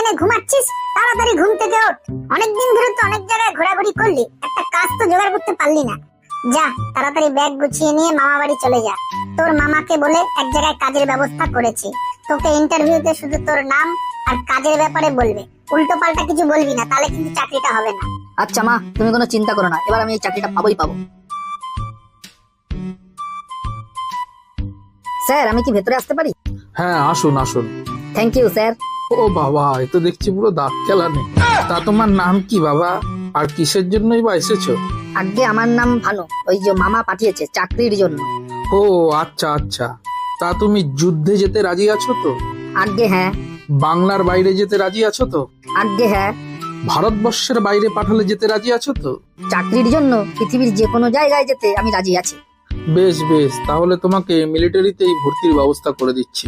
এখানে ঘুমাচ্ছিস? তাড়াতাড়ি ঘুম থেকে ওঠ। অনেকদিন ধরে তো অনেক জায়গায় ঘোরাঘুরি করলি, একটা কাজ তো জোগাড় করতে পারলি না। যা তাড়াতাড়ি ব্যাগ গুছিয়ে নিয়ে মামা বাড়ি চলে যা। তোর মামাকে বলে এক জায়গায় কাজের ব্যবস্থা করেছি। তোকে ইন্টারভিউতে শুধু তোর নাম আর কাজের ব্যাপারে বলবে, উল্টো পাল্টা কিছু বলবি না, তাহলে কিন্তু চাকরিটা হবে না। আচ্ছা মা, তুমি কোনো চিন্তা করো না, এবার আমি এই চাকরিটা পাবোই পাবো। স্যার, আমি কি ভেতরে আসতে পারি? হ্যাঁ, আসুন আসুন। Thank you sir. ও বাবা, এ তো দেখছি পুরো দাঁত খেলা নেই। তা তোমার নাম কি বাবা, আর কিসের জন্যই বা এসেছো? আগে আমার নাম ভানু, ওই যে মামা পাঠিয়েছে চাকরির জন্য। ও আচ্ছা আচ্ছা, তা তুমি যুদ্ধে যেতে রাজি আছো তো? আগে হ্যাঁ। বাংলার বাইরে যেতে রাজি আছো তো? আগে হ্যাঁ। ভারতবর্ষের বাইরে পাঠালে যেতে রাজি আছো তো? চাকরির জন্য পৃথিবীর যে কোনো জায়গায় যেতে আমি রাজি আছি। বেশ বেশ, তাহলে তোমাকে মিলিটারিতেই ভর্তির ব্যবস্থা করে দিচ্ছি।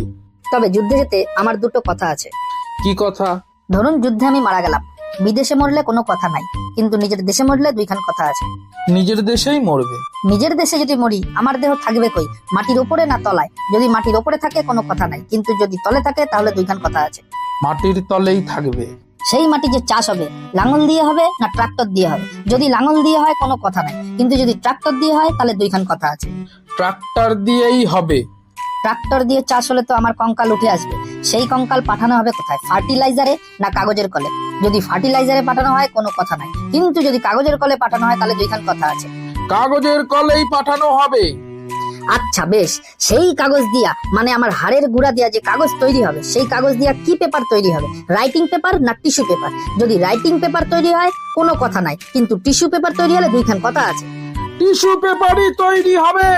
তবে যুদ্ধে যেতে আমার দুটো কথা আছে। কি কথা? ধরুন যুদ্ধে আমি মারা গেলাম, বিদেশে মরলে কোনো কথা নাই, কিন্তু নিজের দেশে মরলে দুইখান কথা আছে। নিজের দেশেই মরবে? নিজের দেশে যদি মরি আমার দেহ থাকবে কই, মাটির উপরে না তলায়? যদি মাটির উপরে থাকে কোনো কথা নাই, কিন্তু যদি তলে থাকে তাহলে দুইখান কথা আছে। মাটির তলেই থাকবে? সেই মাটি যে চাষ হবে, লাঙল দিয়ে হবে না ট্রাক্টর দিয়ে হবে? যদি লাঙল দিয়ে হয় কোনো কথা নাই, কিন্তু যদি ট্রাক্টর দিয়ে হয় তাহলে দুইখান কথা আছে। ট্রাক্টর দিয়েই হবে? ট্রাক্টর দিয়ে চাষ হলে তো আমার কঙ্কাল উঠে আসবে। সেই কঙ্কাল পাঠানো হবে কোথায়, ফার্টিলাইজারে না কাগজের কলে? যদি ফার্টিলাইজারে পাঠানো হয় কোনো কথা নাই, কিন্তু যদি কাগজের কলে পাঠানো হয় তাহলে দুইখান কথা আছে। কাগজের কলেই পাঠানো হবে? আচ্ছা বেশ, সেই কাগজ দিয়া মানে আমার হাড়ের গুঁড়া দিয়া যে কাগজ তৈরি হবে, সেই কাগজ দিয়া কি পেপার তৈরি হবে, রাইটিং পেপার না টিস্যু পেপার? যদি রাইটিং পেপার তৈরি হয় কোনো কথা নাই, কিন্তু টিস্যু পেপার তৈরি হলে দুইখান কথা আছে। টিস্যু পেপারই তৈরি হবে?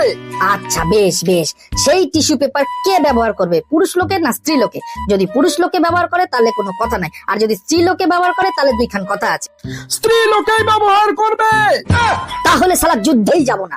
আচ্ছা বেশ বেশ, সেই টিস্যু পেপার কে ব্যবহার করবে, পুরুষ লোকে না স্ত্রী লোকে? যদি পুরুষ লোকে ব্যবহার করে তাহলে কোনো কথা নাই, আর যদি স্ত্রী লোকে ব্যবহার করে তাহলে দুইখান কথা আছে। স্ত্রী লোকেই ব্যবহার করবে? তাহলে সালা যুদ্ধেই যাব না।